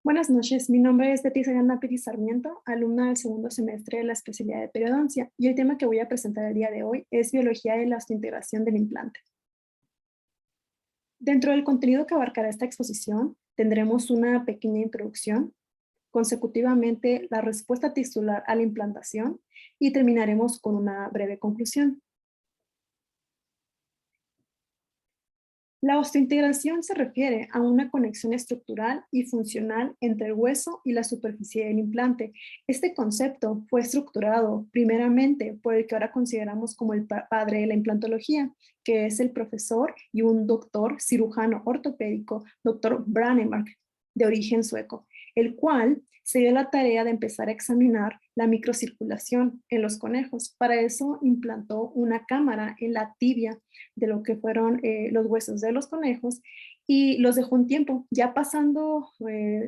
Buenas noches, mi nombre es Betty Saganda Piri Sarmiento, alumna del segundo semestre de la especialidad de periodoncia, y el tema que voy a presentar el día de hoy es biología de la osteointegración del implante. Dentro del contenido que abarcará esta exposición, tendremos una pequeña introducción, consecutivamente la respuesta tisular a la implantación y terminaremos con una breve conclusión. La osteointegración se refiere a una conexión estructural y funcional entre el hueso y la superficie del implante. Este concepto fue estructurado primeramente por el que ahora consideramos como el padre de la implantología, que es el profesor y un doctor cirujano ortopédico, doctor Brånemark, de origen sueco, el cual se dio la tarea de empezar a examinar la microcirculación en los conejos. Para eso implantó una cámara en la tibia de lo que fueron los huesos de los conejos y los dejó un tiempo. Ya pasando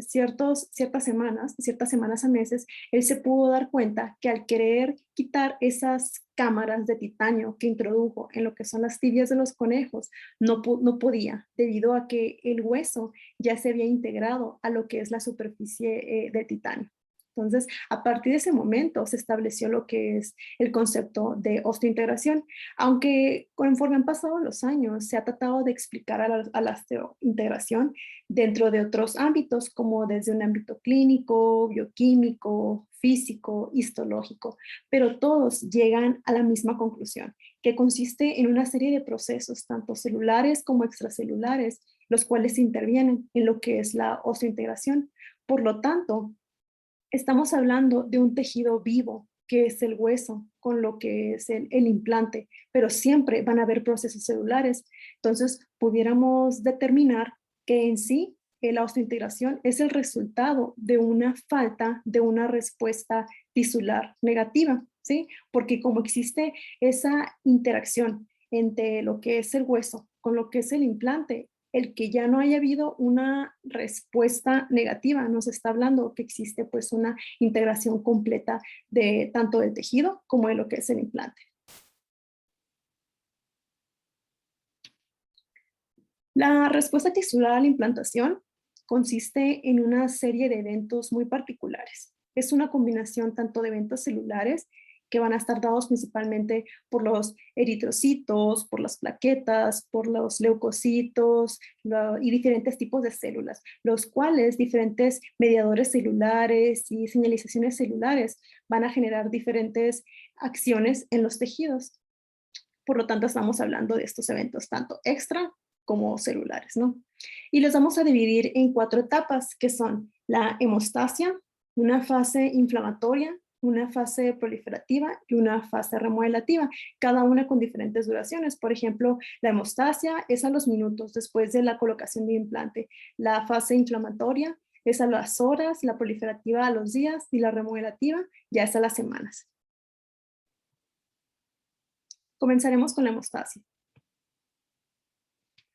ciertas semanas a meses, él se pudo dar cuenta que al querer quitar esas cámaras de titanio que introdujo en lo que son las tibias de los conejos, no podía, debido a que el hueso ya se había integrado a lo que es la superficie de titanio. Entonces, a partir de ese momento se estableció lo que es el concepto de osteointegración, aunque conforme han pasado los años se ha tratado de explicar a la osteointegración dentro de otros ámbitos, como desde un ámbito clínico, bioquímico, físico, histológico, pero todos llegan a la misma conclusión, que consiste en una serie de procesos, tanto celulares como extracelulares, los cuales intervienen en lo que es la osteointegración. Por lo tanto, estamos hablando de un tejido vivo, que es el hueso, con lo que es el implante, pero siempre van a haber procesos celulares. Entonces, pudiéramos determinar que en sí la osteointegración es el resultado de una falta de una respuesta tisular negativa, ¿sí? Porque como existe esa interacción entre lo que es el hueso con lo que es el implante, el que ya no haya habido una respuesta negativa, nos está hablando que existe pues una integración completa de tanto del tejido como de lo que es el implante. La respuesta tisular a la implantación consiste en una serie de eventos muy particulares. Es una combinación tanto de eventos celulares que van a estar dados principalmente por los eritrocitos, por las plaquetas, por los leucocitos y diferentes tipos de células, los cuales diferentes mediadores celulares y señalizaciones celulares van a generar diferentes acciones en los tejidos. Por lo tanto, estamos hablando de estos eventos tanto extra como celulares, ¿no? Y los vamos a dividir en 4 etapas, que son la hemostasia, una fase inflamatoria, una fase proliferativa y una fase remodelativa, cada una con diferentes duraciones. Por ejemplo, la hemostasia es a los minutos después de la colocación de implante. La fase inflamatoria es a las horas, la proliferativa a los días y la remodelativa ya es a las semanas. Comenzaremos con la hemostasia.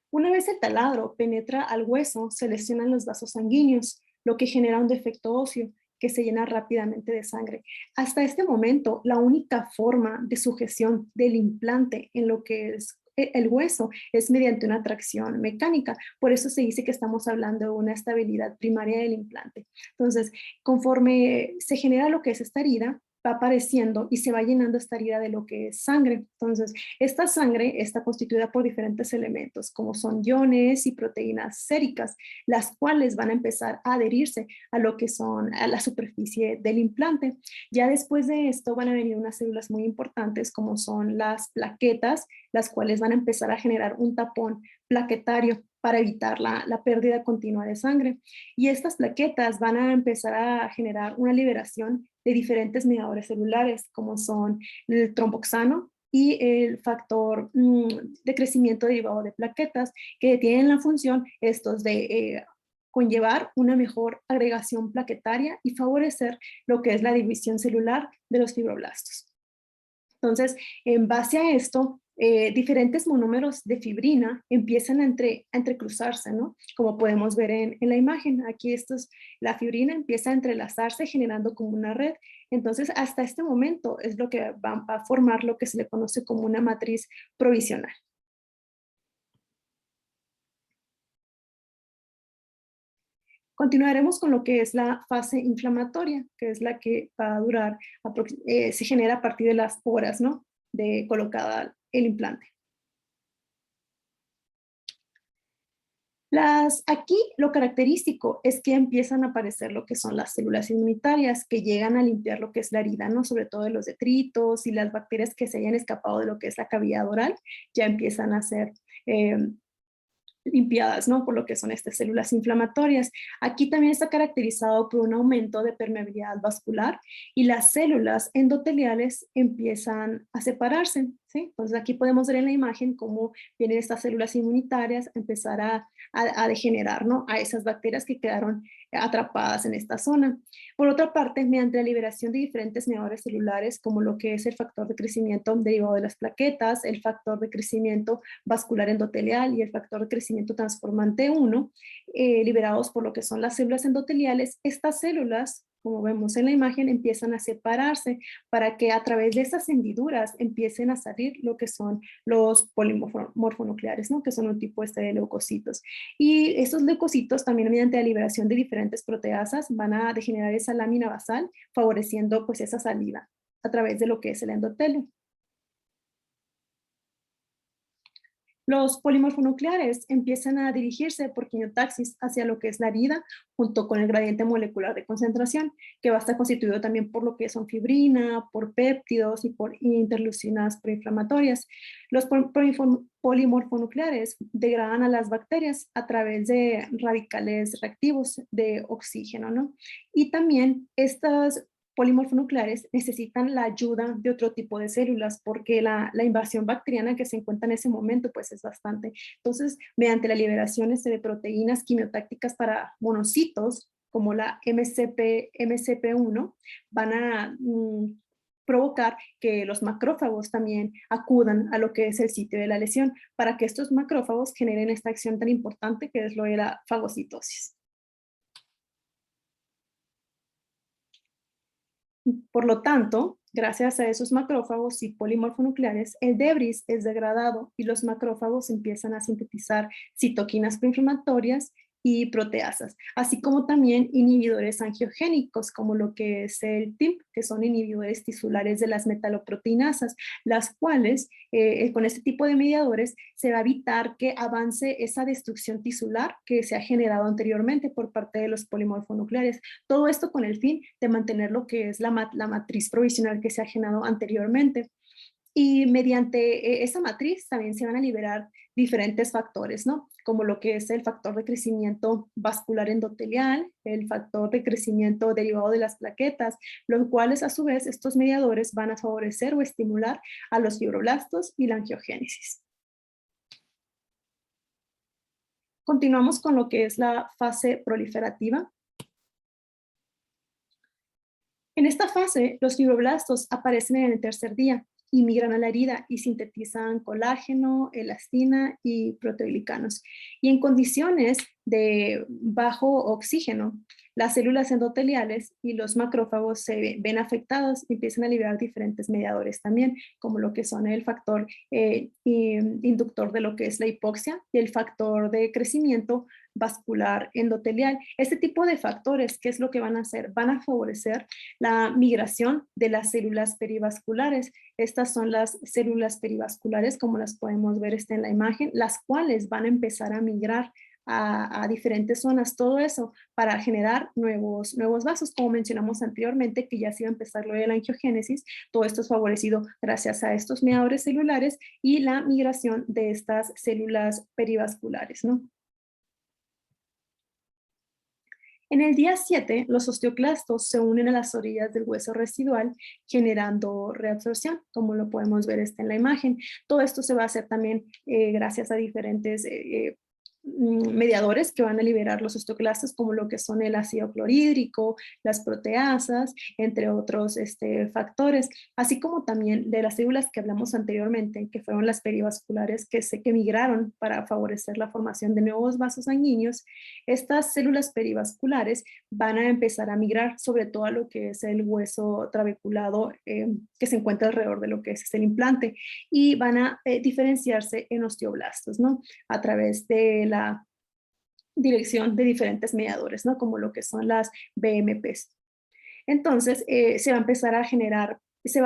Una vez el taladro penetra al hueso, se lesionan los vasos sanguíneos, lo que genera un defecto óseo que se llena rápidamente de sangre. Hasta este momento, la única forma de sujeción del implante en lo que es el hueso es mediante una tracción mecánica. Por eso se dice que estamos hablando de una estabilidad primaria del implante. Entonces, conforme se genera lo que es esta herida, va apareciendo y se va llenando esta herida de lo que es sangre. Entonces, esta sangre está constituida por diferentes elementos, como son iones y proteínas séricas, las cuales van a empezar a adherirse a lo que son a la superficie del implante. Ya después de esto van a venir unas células muy importantes, como son las plaquetas, las cuales van a empezar a generar un tapón plaquetario para evitar la pérdida continua de sangre. Y estas plaquetas van a empezar a generar una liberación de diferentes mediadores celulares, como son el tromboxano y el factor de crecimiento derivado de plaquetas, que tienen la función estos de conllevar una mejor agregación plaquetaria y favorecer lo que es la división celular de los fibroblastos. Entonces, en base a esto, diferentes monómeros de fibrina empiezan a entrecruzarse, ¿no? Como podemos ver en la imagen. Aquí la fibrina empieza a entrelazarse generando como una red. Entonces, hasta este momento es lo que va a formar lo que se le conoce como una matriz provisional. Continuaremos con lo que es la fase inflamatoria, que es la que va a durar, se genera a partir de las horas, ¿no?, de colocada el implante. Aquí lo característico es que empiezan a aparecer lo que son las células inmunitarias que llegan a limpiar lo que es la herida, ¿no?, sobre todo de los detritos y las bacterias que se hayan escapado de lo que es la cavidad oral, ya empiezan a ser eh, limpiadas, ¿no?, por lo que son estas células inflamatorias. Aquí también está caracterizado por un aumento de permeabilidad vascular y las células endoteliales empiezan a separarse, ¿sí? Entonces aquí podemos ver en la imagen cómo vienen estas células inmunitarias a empezar a degenerar, ¿no?, a esas bacterias que quedaron atrapadas en esta zona. Por otra parte, mediante la liberación de diferentes mediadores celulares, como lo que es el factor de crecimiento derivado de las plaquetas, el factor de crecimiento vascular endotelial y el factor de crecimiento transformante 1, liberados por lo que son las células endoteliales, estas células, como vemos en la imagen, empiezan a separarse para que a través de esas hendiduras empiecen a salir lo que son los polimorfonucleares, ¿no?, que son un tipo de leucocitos. Y estos leucocitos también mediante la liberación de diferentes proteasas van a degenerar esa lámina basal, favoreciendo pues esa salida a través de lo que es el endotelio. Los polimorfonucleares empiezan a dirigirse por quimiotaxis hacia lo que es la herida, junto con el gradiente molecular de concentración, que va a estar constituido también por lo que son fibrina, por péptidos y por interleucinas proinflamatorias. Los polimorfonucleares degradan a las bacterias a través de radicales reactivos de oxígeno, ¿no? Y también estas polimorfonucleares necesitan la ayuda de otro tipo de células porque la invasión bacteriana que se encuentra en ese momento pues es bastante. Entonces, mediante la liberación de proteínas quimiotácticas para monocitos, como la MCP1, van a provocar que los macrófagos también acudan a lo que es el sitio de la lesión para que estos macrófagos generen esta acción tan importante que es lo de la fagocitosis. Por lo tanto, gracias a esos macrófagos y polimorfonucleares, el debris es degradado y los macrófagos empiezan a sintetizar citoquinas proinflamatorias y proteasas, así como también inhibidores angiogénicos, como lo que es el TIMP, que son inhibidores tisulares de las metaloproteinasas, las cuales, con este tipo de mediadores, se va a evitar que avance esa destrucción tisular que se ha generado anteriormente por parte de los polimorfonucleares. Todo esto con el fin de mantener lo que es la matriz provisional que se ha generado anteriormente. Y mediante esa matriz también se van a liberar diferentes factores, ¿no? Como lo que es el factor de crecimiento vascular endotelial, el factor de crecimiento derivado de las plaquetas, los cuales a su vez estos mediadores van a favorecer o estimular a los fibroblastos y la angiogénesis. Continuamos con lo que es la fase proliferativa. En esta fase, los fibroblastos aparecen en el tercer día y migran a la herida y sintetizan colágeno, elastina y proteoglicanos. Y en condiciones de bajo oxígeno, las células endoteliales y los macrófagos se ven afectados y empiezan a liberar diferentes mediadores también, como lo que son el factor inductor de lo que es la hipoxia y el factor de crecimiento vascular endotelial. Este tipo de factores, ¿qué es lo que van a hacer? Van a favorecer la migración de las células perivasculares. Estas son las células perivasculares, como las podemos ver en la imagen, las cuales van a empezar a migrar a diferentes zonas, todo eso para generar nuevos vasos, como mencionamos anteriormente, que ya se iba a empezar lo de la angiogénesis. Todo esto es favorecido gracias a estos mediadores celulares y la migración de estas células perivasculares, ¿no? En el día 7, los osteoclastos se unen a las orillas del hueso residual, generando reabsorción, como lo podemos ver en la imagen. Todo esto se va a hacer también gracias a diferentes mediadores que van a liberar los osteoclastos, como lo que son el ácido clorhídrico, las proteasas, entre otros factores, así como también de las células que hablamos anteriormente, que fueron las perivasculares que migraron para favorecer la formación de nuevos vasos sanguíneos. Estas células perivasculares van a empezar a migrar sobre todo a lo que es el hueso trabeculado que se encuentra alrededor de lo que es el implante y van a diferenciarse en osteoblastos, ¿no? A través de dirección de diferentes mediadores, ¿no? Como lo que son las BMPs. Entonces, se va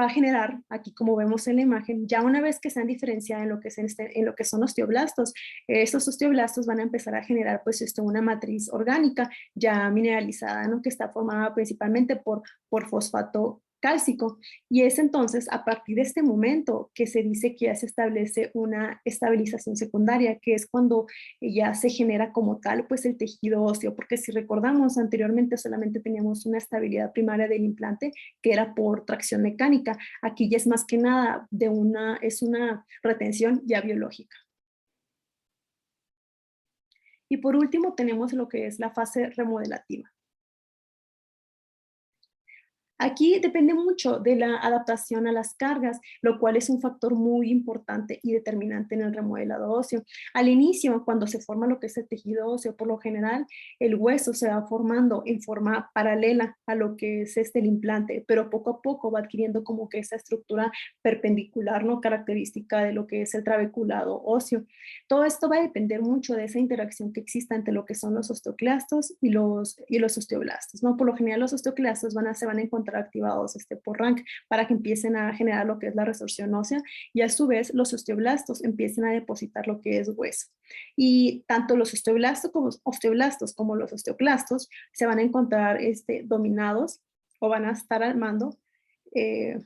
a generar, aquí como vemos en la imagen, ya una vez que se han diferenciado en lo que, en lo que son osteoblastos, estos osteoblastos van a empezar a generar pues una matriz orgánica ya mineralizada, ¿no? Que está formada principalmente por fosfato cálcico. Y es entonces a partir de este momento que se dice que ya se establece una estabilización secundaria, que es cuando ya se genera como tal pues el tejido óseo, porque si recordamos anteriormente solamente teníamos una estabilidad primaria del implante que era por tracción mecánica. Aquí ya es más que nada es una retención ya biológica. Y por último tenemos lo que es la fase remodelativa. Aquí depende mucho de la adaptación a las cargas, lo cual es un factor muy importante y determinante en el remodelado óseo. Al inicio, cuando se forma lo que es el tejido óseo, por lo general, el hueso se va formando en forma paralela a lo que es el implante, pero poco a poco va adquiriendo como que esa estructura perpendicular, ¿no? Característica de lo que es el trabeculado óseo. Todo esto va a depender mucho de esa interacción que exista entre lo que son los osteoclastos y los osteoblastos, ¿no? Por lo general, los osteoclastos se van a encontrar activados por rank para que empiecen a generar lo que es la resorción ósea y a su vez los osteoblastos empiecen a depositar lo que es hueso. Y tanto los osteoblastos como los osteoclastos se van a encontrar dominados o van a estar al mando eh,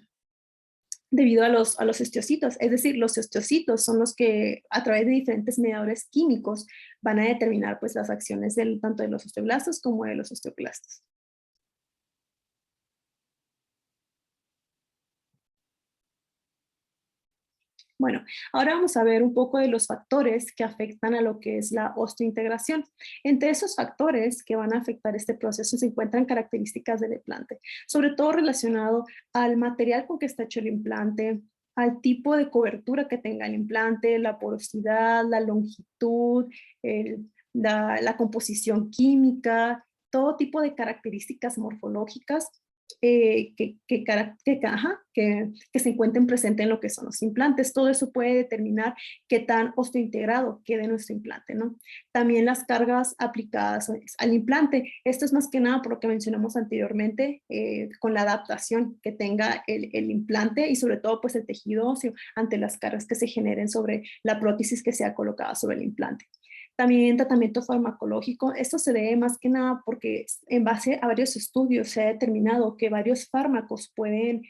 debido a los osteocitos. Es decir, los osteocitos son los que a través de diferentes mediadores químicos van a determinar pues las acciones tanto de los osteoblastos como de los osteoclastos. Bueno, ahora vamos a ver un poco de los factores que afectan a lo que es la osteointegración. Entre esos factores que van a afectar este proceso se encuentran características del implante, sobre todo relacionado al material con que está hecho el implante, al tipo de cobertura que tenga el implante, la porosidad, la longitud, la composición química, todo tipo de características morfológicas que se encuentren presentes en lo que son los implantes. Todo eso puede determinar qué tan osteointegrado quede nuestro implante, ¿no? También las cargas aplicadas al implante. Esto es más que nada por lo que mencionamos anteriormente, con la adaptación que tenga el implante y sobre todo pues el tejido óseo ante las cargas que se generen sobre la prótesis que sea colocada sobre el implante. También tratamiento farmacológico. Esto se debe más que nada porque en base a varios estudios se ha determinado que varios fármacos pueden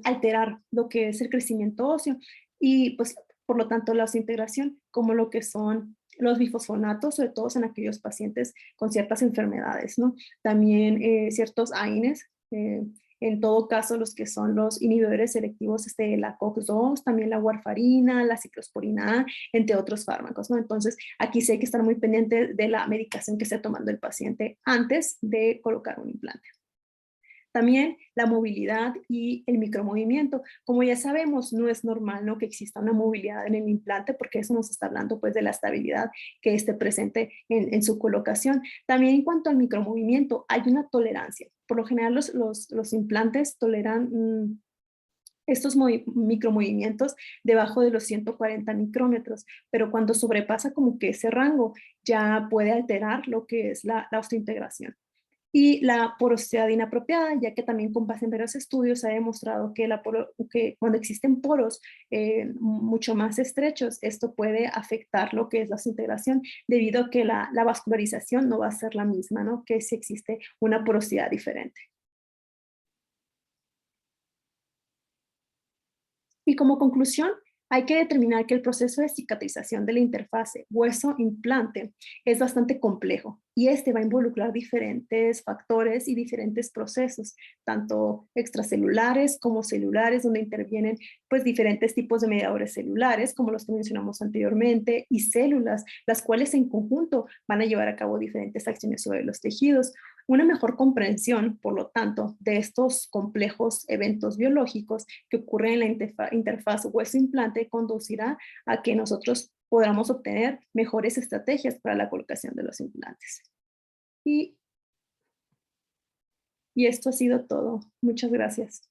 alterar lo que es el crecimiento óseo y pues por lo tanto la osteointegración como lo que son los bifosfonatos, sobre todo en aquellos pacientes con ciertas enfermedades, ¿no? También ciertos AINES, en todo caso los que son los inhibidores selectivos, la COX-2, también la warfarina, la ciclosporina A, entre otros fármacos, ¿no? Entonces, aquí sí hay que estar muy pendiente de la medicación que esté tomando el paciente antes de colocar un implante. También la movilidad y el micromovimiento. Como ya sabemos, no es normal, ¿no?, que exista una movilidad en el implante porque eso nos está hablando pues de la estabilidad que esté presente en su colocación. También en cuanto al micromovimiento, hay una tolerancia. Por lo general los implantes toleran estos micromovimientos debajo de los 140 micrómetros, pero cuando sobrepasa como que ese rango ya puede alterar lo que es la osteointegración. Y la porosidad inapropiada, ya que también con base en varios estudios se ha demostrado que cuando existen poros mucho más estrechos, esto puede afectar lo que es la integración, debido a que la vascularización no va a ser la misma, ¿no?, que si existe una porosidad diferente. Y como conclusión, hay que determinar que el proceso de cicatrización de la interfase hueso-implante es bastante complejo y este va a involucrar diferentes factores y diferentes procesos, tanto extracelulares como celulares, donde intervienen pues diferentes tipos de mediadores celulares, como los que mencionamos anteriormente, y células, las cuales en conjunto van a llevar a cabo diferentes acciones sobre los tejidos. Una mejor comprensión, por lo tanto, de estos complejos eventos biológicos que ocurren en la interfaz hueso-implante conducirá a que nosotros podamos obtener mejores estrategias para la colocación de los implantes. Y, y esto ha sido todo. Muchas gracias.